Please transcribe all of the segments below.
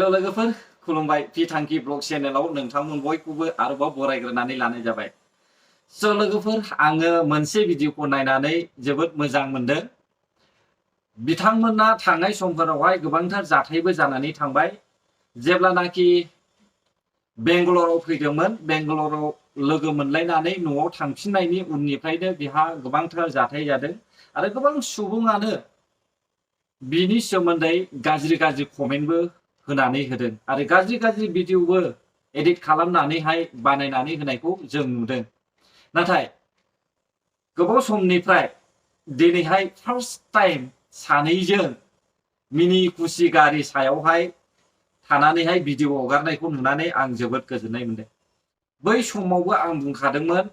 Hello लोगोफोर खुलुमबाय P थांखि ब्लग चेनेलाव नोंथांमोन बयखौबो आरोबाव बरायग्रोनानै लानाय जाबाय। स' लोगोफोर आङो मोनसे भिडिअखौ नायनानै जोबोद मोजां मोनदों। बिथांमोना थांनाय समफोरावहाय गोबांथार जाथायबो जानानै थांबाय। जेब्लानाखि बेंगालराव फैदोंमोन, बेंगालराव लोगो मोनलायनानै न'आव थांफिननायनि उननिफ्रायनो बिहा गोबांथार जाथाय जादों आरो गोबां सुबुङानो बिनि सोमोन्दै गाज्रि कमेन्टबो होनानै होदों आरो गाज्रि भिडिअबो एडिट खालामनानैहाय बानायनानै होनायखौ जों नुदों। नाथाय गोबाव समनिफ्राय दिनैहाय फार्स्ट टाइम सानैजों मिनि खुसि गारि सायावहाय थानानैहाय भिडिअ हगारनायखौ नुनानै आं जोबोद गोजोननाय मोनदों। बै समावबो आं बुंखादोंमोन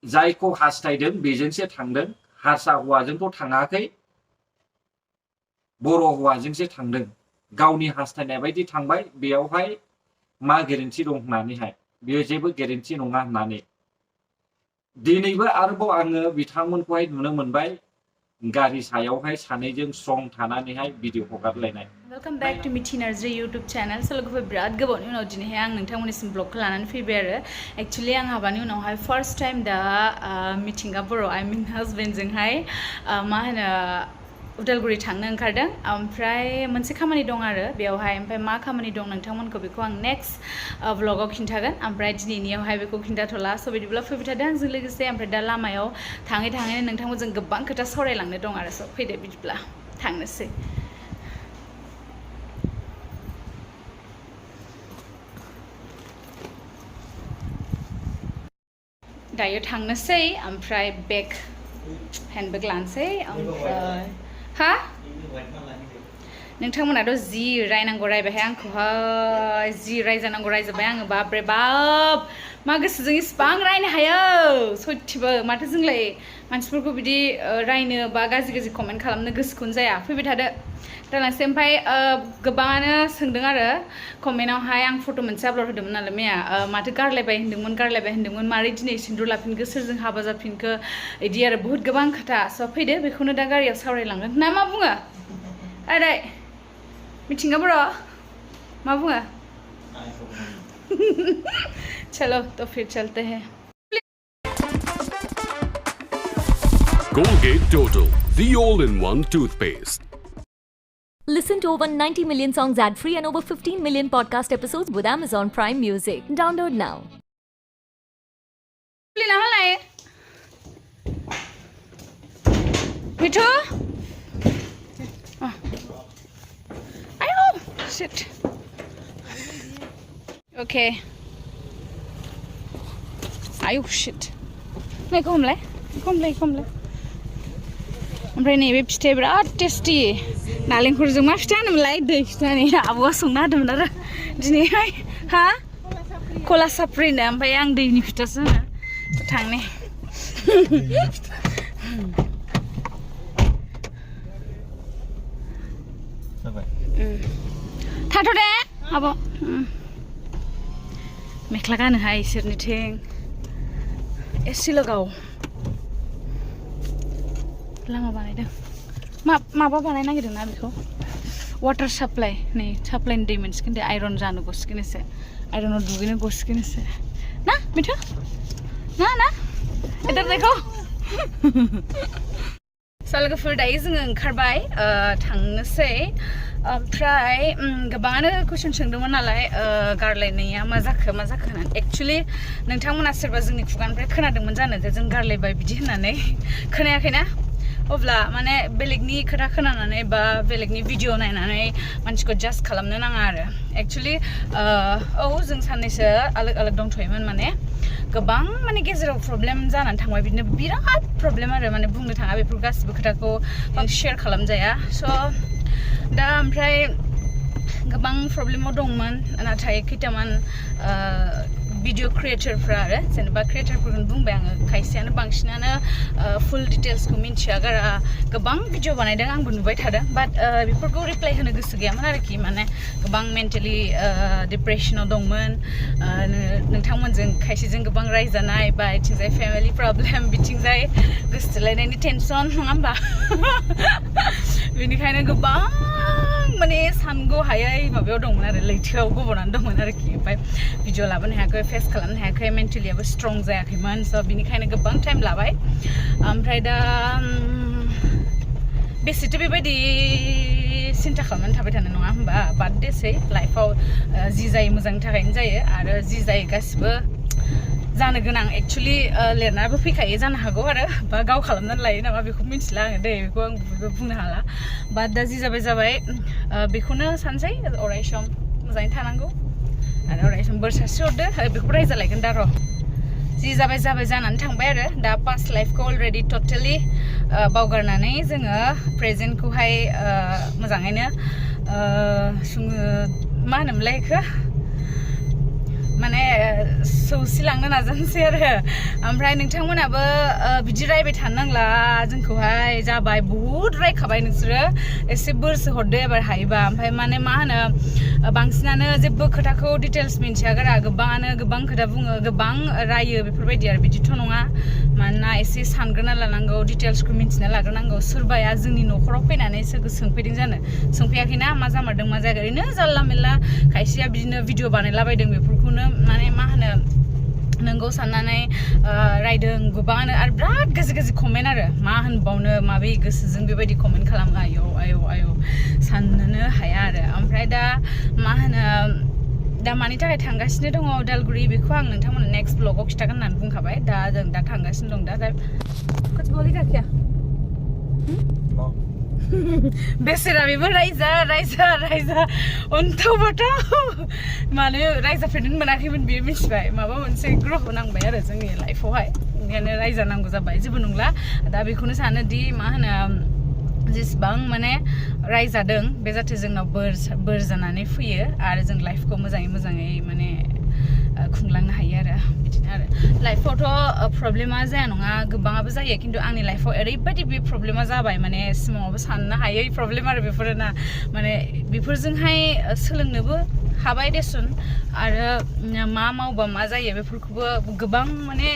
जायखौ हास्थायदों बेजोंसो थांदों, हारसा हौवाजोंथ' थाङाखै, बर' हौवाजोंसो थांदों। गावनि हास्थायनाय बायदि थांबाय, बेयावहाय मा गेरेन्थि दं होननानैहाय, बेयो जेबो गेरेन्थि नङा होननानै। दिनैबो आरोबाव आङो बिथांमोनखौहाय नुनो मोनबाय गारि सायावहाय सानैजों स्ट्रं थानानैहाय भिडिअ हगारलायनाय। वेलकम बैक टू मिठी नार्जारी यूट्यूब चैनल। स' लोगोफोर बिराद गोबावनि उनाव दिनैहाय आं नोंथांमोननिसिम ब्लगखौ लानानै फैबाय आरो एक्चुअली आं हाबानि उनावहाय फर्स्ट टाइम दा मिथिंगा बर' आई मीन हाजबेन्डजोंहाय मा होनो उदालगुरि थांनो ओंखारदों। ओमफ्राय मोनसे खामानि दं आरो बेयावहाय, ओमफ्राय मा खामानि दं नोंथांमोनखौ बेखौ आं नेक्स्ट व्लगाव खिन्थागोन। ओमफ्राय दिनैनियावहाय बेखौ खिन्थाथ'ला। स' बिदिब्ला फैबाय थादों आंजों लोगोसे। ओमफ्राय दा लामायाव थाङै नोंथांमोनजों गोबां खोथा सावरायलांनो दं आरो। स' फैदो बिदिब्ला थांनोसै। दायो थांनोसै, ओमफ्राय बेग हेन्डबेग लानोसै। ओमफ्राय हा नोंथांमोनाथ' जि रायनांगौ रायबायहाय आंखौहाय, जि रायजानांगौ रायजाबाय आङो। बाब्रे बाब मा गोसोजों इसिबां रायनो हायो सयथिबो। माथो जोंलाय मानसिफोरखौ बिदि रायनो बा गाज्रि कमेन्ट खालामनो गोसोखौनो जाया। फैबाय थादो रायलांसै। ओमफ्राय गोबाङानो सोंदों आरो कमेन्टआवहाय, आं फट' मोनसे आपल'ड होदोंमोन नालाय मैया, माथो गारलायबाय होनदोंमोन, मारै दिनै सिन्दुर लाफिनखो, सोरजों हाबा जाफिनखो, बिदि आरो बुहुत गोबां खोथा। स' फैदो बेखौनो दा गारियाव सावरायलांगोन ना मा बुङो? आदै मिथिंगा बर' मा बुङो? चलो तो फिर चलते हैं। Colgate Total, the all-in-one toothpaste. Listen to over 90 million songs ad-free and over 15 million podcast episodes with Amazon Prime Music. Download now. Mito? Ayo, shit. Okay. Ayo, shit. Nay, komlay. ओमफ्राय नैबे फिथाइ बिराद टेस्टि। नालेंखरजों मा फिथा होनोमोनलाय? दै फिथा। नै आब'आ संना होदोंमोन आरो दिनैहाय। हा कला साफ्रिनो, ओमफ्राय आं दैनि फिथासो होनो। थांने थाथ' दे आब'। मेख्ला गानोहाय इसोरनिथिं एसेल' गाव लामा बानायदों। माबा बानायनो नागिरदों ना बेखौ, वाटार साप्लाइ। नै साप्लाइनि दै मोनसिगोन दे, आइरन जानो गसिगोन एसे, आइरनाव दुगैनो गसिगोन एसे ना मिठु ना इधर देखो। स' लोगोफोर दायो जोङो ओंखारबाय थांनोसै। ओमफ्राय गोबाङानो कुइसन सोंदोंमोन नालाय गारलायनाया मा जाखो होननानै। एक्चुअलि नोंथांमोना सोरबा जोंनि खुगानिफ्राय खोनादोंमोन जानो जे जों गारलायबाय बिदि होननानै। खोनायाखैना? अब्ला माने बेलेगनि खोथा खोनानानै बा बेलेगनि भिडिअ नायनानै मानसिखौ जाज खालामनो नाङा आरो। एक्चुअलि जों साननैसो आलग दंथ'योमोन, माने गोबां माने गेजेराव प्रब्लेम जानानै थांबाय, बिदिनो बिराद प्रब्लेम आरो माने बुंनो थाङा बेफोर गासिबो खोथाखौ शेयार खालामजाया। स' दा ओमफ्राय गोबां प्रब्लेमाव दंमोन, नाथाय खैथामान भिडिअ क्रिएटरफ्रा आरो जेनेबा क्रिएटरफोरखौनो बुंबाय आङो, खायसेयानो बांसिनानो फुल डिटेल्सखौ मिन्थिया गारा गोबां भिडिअ बानायदों, आंबो नुबाय थादों। बाट बेफोरखौ रिप्लाइ होनो गोसो गैयामोन आरोखि, माने गोबां मेन्टेलि डिप्रेसनाव दंमोन। नोंथांमोनजों खायसेजों गोबां रायजानाय, बा बिथिंजाय फेमिलि प्रब्लेम, बिथिंजाय गोसोथोलायनायनि टेनसन, नङा होमबा? बेनिखायनो गोबां माने सानगौ हायै माबायाव दंमोन आरो लैथोआव गबनानै दंमोन आरोखि ओमफ्राय भिडिअ लाबोनो हायाखै फेस खालामनो हायाखै मेन्टेलियाबो स्ट्रं जायाखैमोन स' बिनिखायनो गोबां टाइम लाबाय ओमफ्राय दा बेसेथो बेबायदि सिन्था खालामनानै थाबाय थानो नङा होमबा बाट देसै लाइफआव जि जायो मोजांनि थाखायनो जायो आरो जि जायो गासिबो जानो गोनां एक्चुअलि लिरनाबो फैखायो जानो हागौ आरो बा गाव खालामनानै लायो नामा बेखौ मिथिला आङो दे बेखौ आं बुंनो हाला बाट दा जि जाबाय जाबाय बेखौनो सानसै अराय सम मोजाङै थानांगौ आरो अराय सम बोर सारस्रि हरदो बेखौ रायजालायगोन दा र' जि जाबाय जाबाय जानानै थांबाय आरो दा पास्ट लाइफखौ अलरेडि टटेलि बावगारनानै जोङो प्रेजेन्टखौहाय मोजाङैनो मा होनोमोनलाय बेखौ माने सौसिलांनो नाजानोसै आरो ओमफ्राय नोंथांमोनाबो बिदि रायबाय थानो नांला जोंखौहाय जाबाय बहुद रायखाबाय नोंसोरो एसे बोरसो हरदो एबार हायोबा ओमफ्राय माने मा होनो बांसिनानो जेबो खोथाखौ डिटेल्स मिन्थिया गारा गोबाङानो गोबां खोथा बुङो गोबां रायो बेफोरबायदि आरो बिदिथ' नङा मानोना एसे सानग्रोना लानांगौ डिटेल्सखौ मिन्थिना लाग्रोनांगौ सोरबाया जोंनि न'खराव फैनानै सोंफैदों जानो सोंफैयाखैना मा जामारदों मा जायाखै ओरैनो जानला मेनला खायसेया बिदिनो भिडिअ बानायलाबायदों बेफोरखौनो माने मा होनो नोंगौ साननानै रायदों गोबाङानो आरो बिराद गाज्रि गाज्रि कमेन्ट आरो मा होनबावनो माबे गोसोजों बेबायदि कमेन्ट खालामो आयौ साननोनो हाया आरो ओमफ्राय दा मा होनो दा मानि थाखाय थांगासिनो दङ उदालगुरि बेखौ आं नोंथांमोननो नेक्स्ट ब्लगाव खिन्थागोन होननानै बुंखाबाय दा जों दा थांगासिनो दं दा कुछ बोलेगा क्या बेसेरा बेबो रायजा अन्थावबाथाव मानो रायजाफेरनो मोनाखैमोन बियो मिथिबाय माबा मोनसे ग्रह नांबाय आरो जोंनि लाइफआवहाय ओंखायनो रायजानांगौ जाबाय जेबो नंला दा बेखौनो सानोदि मा होनो जेसेबां माने रायजादों बे जाहाथे जोंनाव बोर जानानै फैयो आरो जों लाइफखौ मोजाङै माने खुंलांनो हायो आरो बिदिनो आरो लाइफआवथ' प्रब्लेमा जाया नङा गोबाङाबो जायो खिन्थु आंनि लाइफआव ओरैबायदि बे प्रब्लेमा जाबाय माने सिमाङावबो साननो हायै प्रब्लेम आरो बेफोरो ना माने बेफोरजोंहाय सोलोंनोबो हाबाय देसुन आरो मा मावबा मा जायो बेफोरखौबो गोबां माने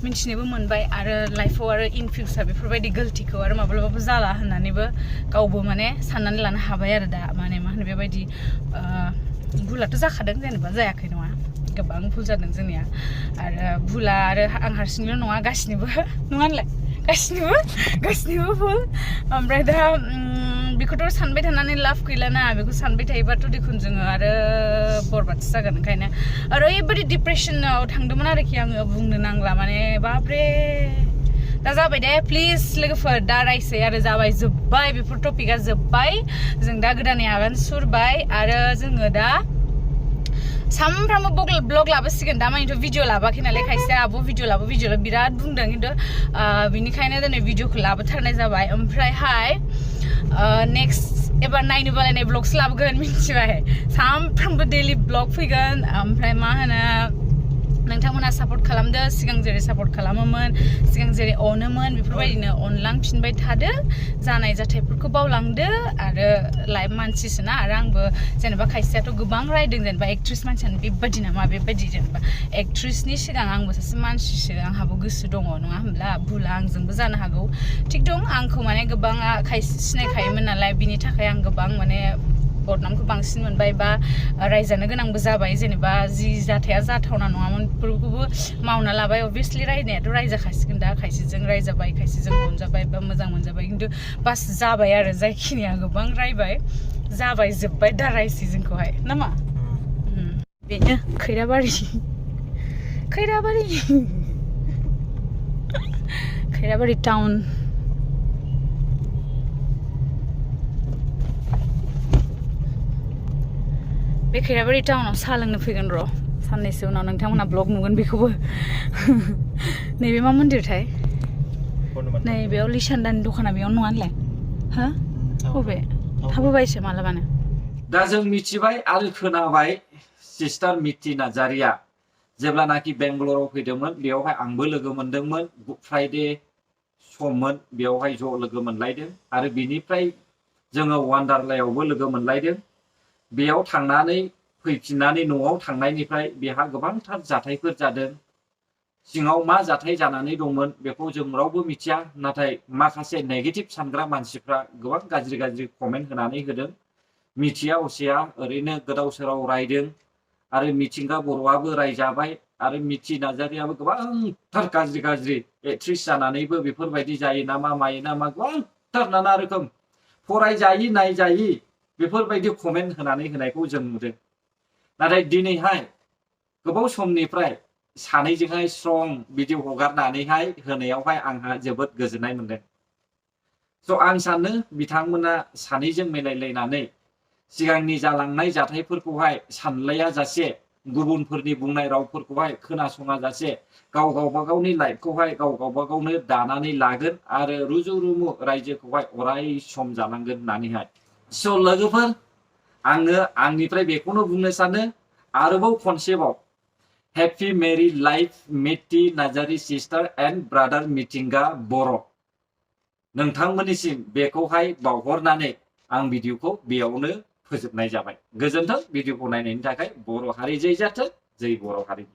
मिन्थिनोबो मोनबाय आरो लाइफआव आरो इन फिउचार बेफोरबायदि गलतिखौ आरो माब्लाबाबो जाला होननानैबो गावबो माने साननानै लानो हाबाय आरो दा माने मा होनो बेबायदि भुलाथ' जाखादों जेनेबा जायाखै नङा गोबां भुल जादों जोंनिया आरो भुला आरो आं हारसिंल' नङा गासिनिबो नङा होनलाय गासिनिबो भुल ओमफ्राय दा बेखौथ' सानबाय थानानै लाभ गैलाना बेखौ सानबाय थायोबाथ' देखुन जोङो आरो बरबादसो जागोन ओंखायनो ओरैबायदि डिप्रेसनाव थांदोंमोन आरोखि आङो बुंनो नांला माने बापरे दा जाबाय दे प्लिज लोगोफोर दा रायसै आरो जाबाय जोब्बाय बेफोर टपिकआ जोब्बाय जों दा गोदानै आगान सुरबाय आरो जोङो दा सामफ्रामबो ब्लग लाबोसिगोन दा मानिथ' भिडिअ लाबोआखै नालाय खायसे आब' भिडिअ बिराद बुंदों खिन्थु बिनिखायनो दिनै भिडिअखौ लाबोथारनाय जाबाय ओमफ्रायहाय नेक्स्ट एबार नायनो बालायनाय ब्लगसो लाबोगोन मिथिबाय सामफ्रामबो डेलि ब्लग फैगोन ओमफ्राय मा होनो नोंथांमोना सापर्ट खालामदो सिगां जेरै सापर्ट खालामोमोन सिगां जेरै अनोमोन बेफोरबायदिनो अनलांफिनबाय थादो जानाय जाथायफोरखौ बावलांदो आरो लाइफ मानसिसोना आरो आंबो जेनेबा खायसेयाथ' गोबां रायदों जेनेबा एक्ट्रेस मानसियानो बेबायदि नामा बेबायदि जेनेबा एक्ट्रेसनि सिगां आंबो सासे मानसिसो आंहाबो गोसो दङ नङा होमब्ला भुला आंजोंबो जानो हागौ थिग दं आंखौ माने गोबाङा खायसे सिनायखायोमोन नालाय बिनि थाखाय आं गोबां माने बदनामखौ बांसिन मोनबाय बा रायजानो गोनांबो जाबाय जेनेबा जि जाथाया जाथावना नङामोन बेफोरखौबो मावना लाबाय अभियासलि रायनायाथ' रायजाखासिगोन दा खायसेजों रायजाबाय खायसेजों अनजाबाय बा मोजां मोनजाबाय खिन्थु बास जाबाय आरो जायखिनिया गोबां रायबाय जाबाय जोब्बाय दा रायसै जोंखौहाय नामा बेनो खैराबारि टाउन बे खैराबारि टाउनाव साहा लोंनो फैगोन र' साननैसो उनाव नोंथांमोना ब्लग नुगोन बेखौबो नैबे मा मन्दिरथाय नै बेयाव लिसान्दानि दखाना बेयाव नङा होनलाय हो बबे थाबोबायसो मालाबानो दा जों मिथिबाय आरो खोनाबाय सिस्टार मिथि नार्जारिया जेब्लानाखि बेंगलराव फैदोंमोन बेयावहाय आंबो लोगो मोनदोंमोन गुड फ्राइडे सममोन बेयावहाय ज' लोगो मोनलायदों आरो बिनिफ्राय जोङो वान्डारलायावबो लोगो मोनलायदों बेयाव थांनानै फैफिननानै न'आव थांनायनिफ्राय बेहा गोबांथार जाथायफोर जादों सिङाव मा जाथाय जानानै दंमोन बेखौ जों रावबो मिथिया नाथाय माखासे नेगेटिभ सानग्रा मानसिफ्रा गोबां गाज्रि कमेन्ट होनानै होदों मिथिया असिया ओरैनो गोदाव सोराव रायदों आरो मिथिंगा बर'आबो रायजाबाय आरो मिथि नार्जारियाबो गोबांथार गाज्रि एक्ट्रिस जानानैबो बेफोरबायदि जायो नामा मायो नामा गोबांथार नाना रोखोम फरायजायि नायजायि बेफोरबायदि कमेन्ट होनायखौ जों नुदों। नाथाय दिनैहाय गोबाव समनिफ्राय सानैजोंहाय स्ट्रं भिडिअ हगारनानैहाय होनायावहाय आंहा जोबोद गोजोननाय मोनदों। स' आं सानो बिथांमोना सानैजों मिलायलायनानै सिगांनि जालांनाय जाथायफोरखौहाय सानलाया जासे गुबुनफोरनि बुंनाय रावफोरखौहाय खोनासङा जासे गावबा गावनि लाइफखौहाय गावबा गावनो दानानै लागोन आरो रुजु रुमु रायजोखौहाय अराय सम जालांगोन होननानैहाय। स' लोगोफोर आङो आंनिफ्राय बेखौनो बुंनो सानो आरोबाव खनसेबाव हेपि मेरि लाइफ मिथि नार्जारि सिस्टार एन्ड ब्रादार मिथिंगा बर' नोंथांमोननिसिम बेखौहाय बावहरनानै आं भिडिअखौ बेयावनो फोजोबनाय जाबाय। गोजोन्थों भिडिअखौ नायनायनि थाखाय। बर' हारि जै जाथों, जै बर' हारि।